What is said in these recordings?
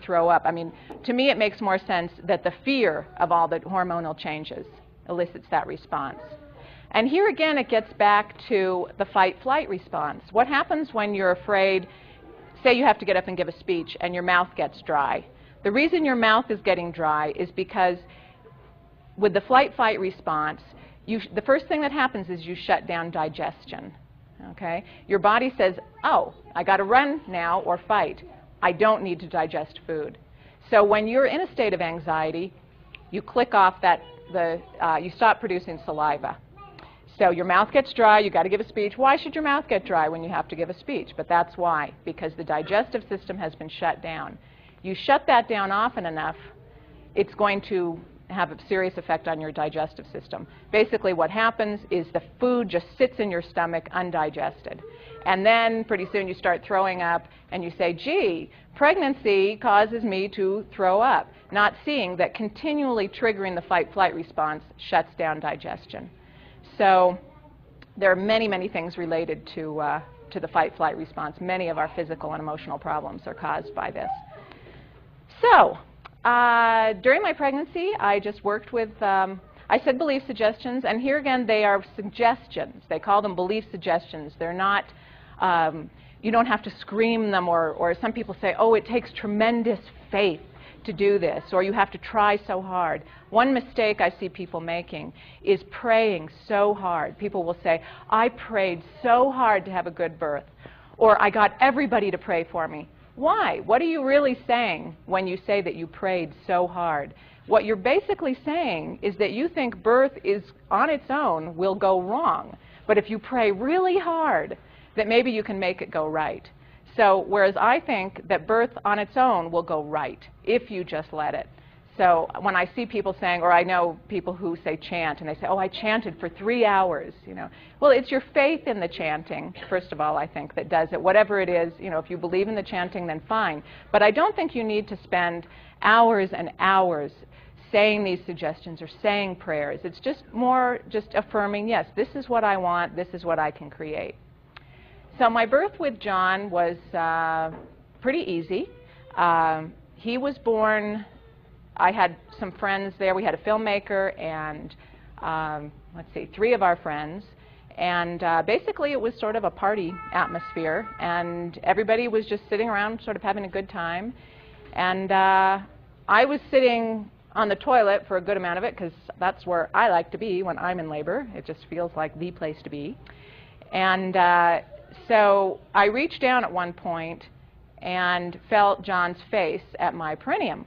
throw up. I mean, to me it makes more sense that the fear of all the hormonal changes elicits that response. And here again it gets back to the fight-flight response. What happens when you're afraid, say you have to get up and give a speech and your mouth gets dry? The reason your mouth is getting dry is because with the flight-fight response, the first thing that happens is you shut down digestion. Okay? Your body says, oh, I got to run now or fight. I don't need to digest food. So when you're in a state of anxiety, you click off that, you stop producing saliva. So your mouth gets dry, you got to give a speech. Why should your mouth get dry when you have to give a speech? But that's why, because the digestive system has been shut down. You shut that down often enough, it's going to have a serious effect on your digestive system. Basically what happens is the food just sits in your stomach undigested. And then pretty soon you start throwing up and you say, gee, pregnancy causes me to throw up, not seeing that continually triggering the fight-flight response shuts down digestion. So there are many, many things related to the fight-flight response. Many of our physical and emotional problems are caused by this. So during my pregnancy, I just worked with, I said belief suggestions, and here again they are suggestions. They call them belief suggestions. They're not, you don't have to scream them, or some people say, oh, it takes tremendous faith to do this, or you have to try so hard. One mistake I see people making is praying so hard. People will say, I prayed so hard to have a good birth, or I got everybody to pray for me. Why? What are you really saying when you say that you prayed so hard? What you're basically saying is that you think birth is, on its own, will go wrong. But if you pray really hard, that maybe you can make it go right. So whereas I think that birth on its own will go right if you just let it. So when I see people saying, or I know people who say chant, and they say, oh, I chanted for 3 hours, you know. Well, it's your faith in the chanting, first of all, I think, that does it. Whatever it is, you know, if you believe in the chanting, then fine. But I don't think you need to spend hours and hours saying these suggestions or saying prayers. It's just more just affirming, yes, this is what I want, this is what I can create. So my birth with John was pretty easy. He was born, I had some friends there. We had a filmmaker and, let's see, 3 of our friends. And basically it was sort of a party atmosphere. And everybody was just sitting around sort of having a good time. And I was sitting on the toilet for a good amount of it because that's where I like to be when I'm in labor. It just feels like the place to be. And so I reached down at one point and felt John's face at my perineum,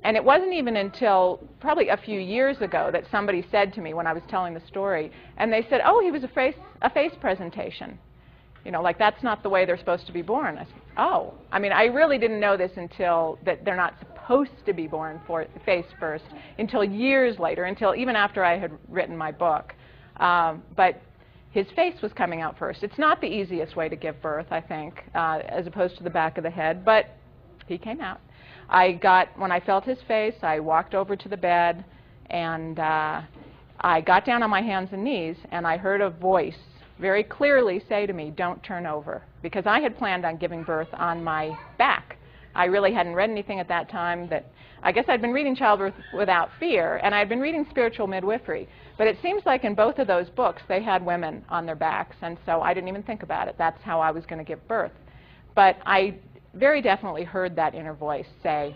and it wasn't even until probably a few years ago that somebody said to me when I was telling the story, and they said, oh, he was a face presentation. You know, like that's not the way they're supposed to be born. I said, oh. I mean, I really didn't know this until that they're not supposed to be born face first, until years later, until even after I had written my book. But his face was coming out first. It's not the easiest way to give birth, I think, as opposed to the back of the head, but he came out. When I felt his face, I walked over to the bed, and I got down on my hands and knees, and I heard a voice very clearly say to me, don't turn over, because I had planned on giving birth on my back. I really hadn't read anything at that time that, I guess I'd been reading Childbirth Without Fear, and I'd been reading Spiritual Midwifery. But it seems like in both of those books, they had women on their backs, and so I didn't even think about it. That's how I was going to give birth. But I very definitely heard that inner voice say,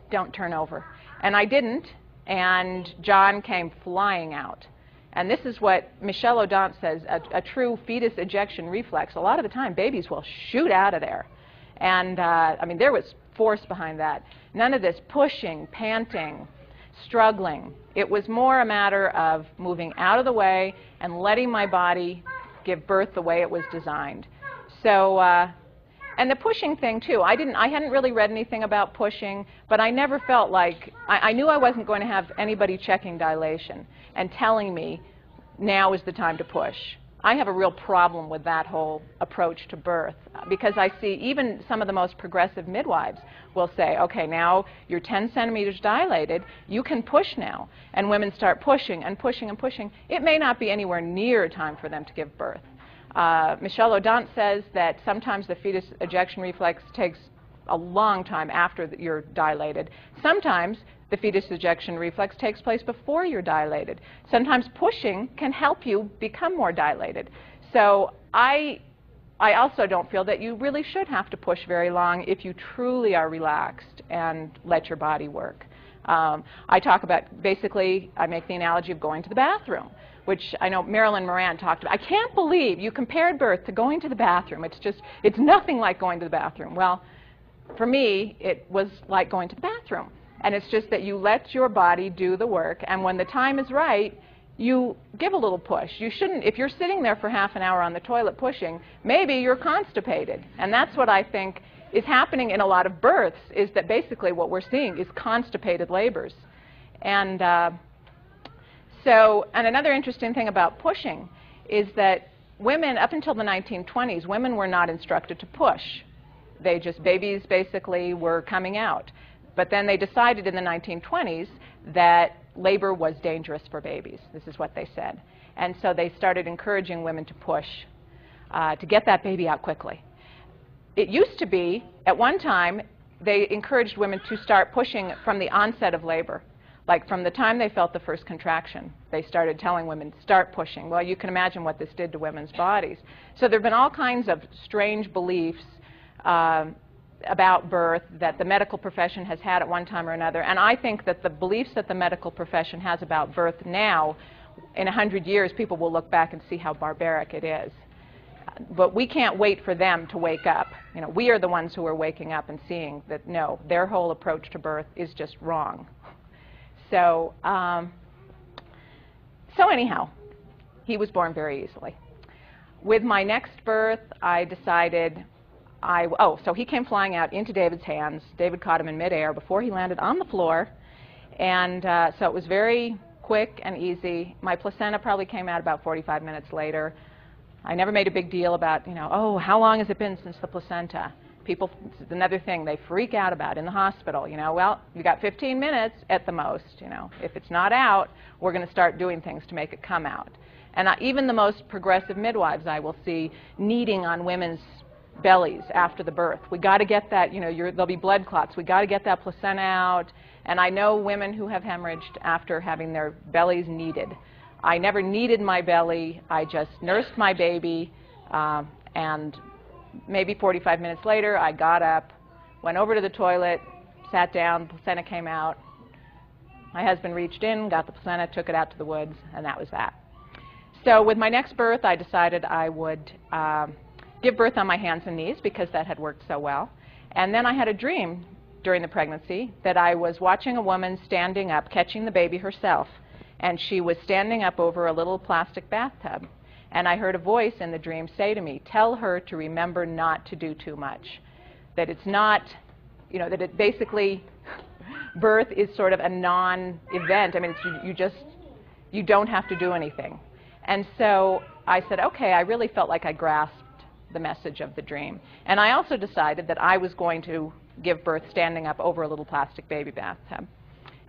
don't turn over. And I didn't, and John came flying out. And this is what Michel Odent says, a true fetus ejection reflex. A lot of the time, babies will shoot out of there. And, I mean, there was force behind that. None of this pushing, panting, struggling. It was more a matter of moving out of the way and letting my body give birth the way it was designed. So, and the pushing thing too, I hadn't really read anything about pushing, but I never felt like, I knew I wasn't going to have anybody checking dilation and telling me now is the time to push. I have a real problem with that whole approach to birth because I see even some of the most progressive midwives will say, okay, now you're 10 centimeters dilated, you can push now. And women start pushing and pushing and pushing. It may not be anywhere near time for them to give birth. Michel Odent says that sometimes the fetus ejection reflex takes a long time after you're dilated. Sometimes the fetus ejection reflex takes place before you're dilated. Sometimes pushing can help you become more dilated. So I also don't feel that you really should have to push very long if you truly are relaxed and let your body work. I talk about, basically, I make the analogy of going to the bathroom, which I know Marilyn Moran talked about. I can't believe you compared birth to going to the bathroom. It's nothing like going to the bathroom. Well, for me, it was like going to the bathroom. And it's just that you let your body do the work, and when the time is right, you give a little push. You shouldn't, if you're sitting there for half an hour on the toilet pushing, maybe you're constipated. And that's what I think is happening in a lot of births, is that basically what we're seeing is constipated labors. And and another interesting thing about pushing is that women, up until the 1920s, women were not instructed to push. Babies basically were coming out. But then they decided in the 1920s that labor was dangerous for babies. This is what they said. And so they started encouraging women to push, to get that baby out quickly. It used to be, at one time, they encouraged women to start pushing from the onset of labor. Like from the time they felt the first contraction, they started telling women, start pushing. Well, you can imagine what this did to women's bodies. So there have been all kinds of strange beliefs about birth that the medical profession has had at one time or another. And I think that the beliefs that the medical profession has about birth now, in 100 years, people will look back and see how barbaric it is. But we can't wait for them to wake up. You know, we are the ones who are waking up and seeing that, no, their whole approach to birth is just wrong. So, anyhow, he was born very easily. With my next birth, I decided so he came flying out into David's hands. David caught him in midair before he landed on the floor. And so it was very quick and easy. My placenta probably came out about 45 minutes later. I never made a big deal about, oh, how long has it been since the placenta? People, it's another thing they freak out about in the hospital. Well, you got 15 minutes at the most. If it's not out, we're going to start doing things to make it come out. And even the most progressive midwives I will see kneading on women's bellies after the birth. We got to get that, there'll be blood clots. We got to get that placenta out. And I know women who have hemorrhaged after having their bellies kneaded. I never kneaded my belly. I just nursed my baby, and maybe 45 minutes later, I got up, went over to the toilet, sat down, the placenta came out. My husband reached in, got the placenta, took it out to the woods, and that was that. So with my next birth, I decided I would give birth on my hands and knees because that had worked so well. And then I had a dream during the pregnancy that I was watching a woman standing up, catching the baby herself, and she was standing up over a little plastic bathtub. And I heard a voice in the dream say to me, tell her to remember not to do too much. That it's not, that it basically, birth is sort of a non-event. I mean, you don't have to do anything. And so I said, okay, I really felt like I grasped the message of the dream. And I also decided that I was going to give birth standing up over a little plastic baby bathtub.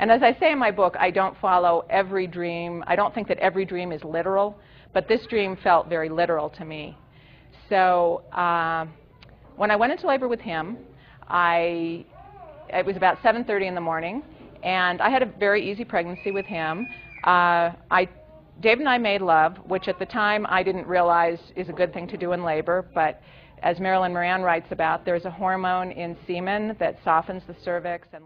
And as I say in my book, I don't follow every dream. I don't think that every dream is literal, but this dream felt very literal to me. So when I went into labor with him, it was about 7:30 in the morning, and I had a very easy pregnancy with him. Dave and I made love, which at the time I didn't realize is a good thing to do in labor, but as Marilyn Moran writes about, there's a hormone in semen that softens the cervix and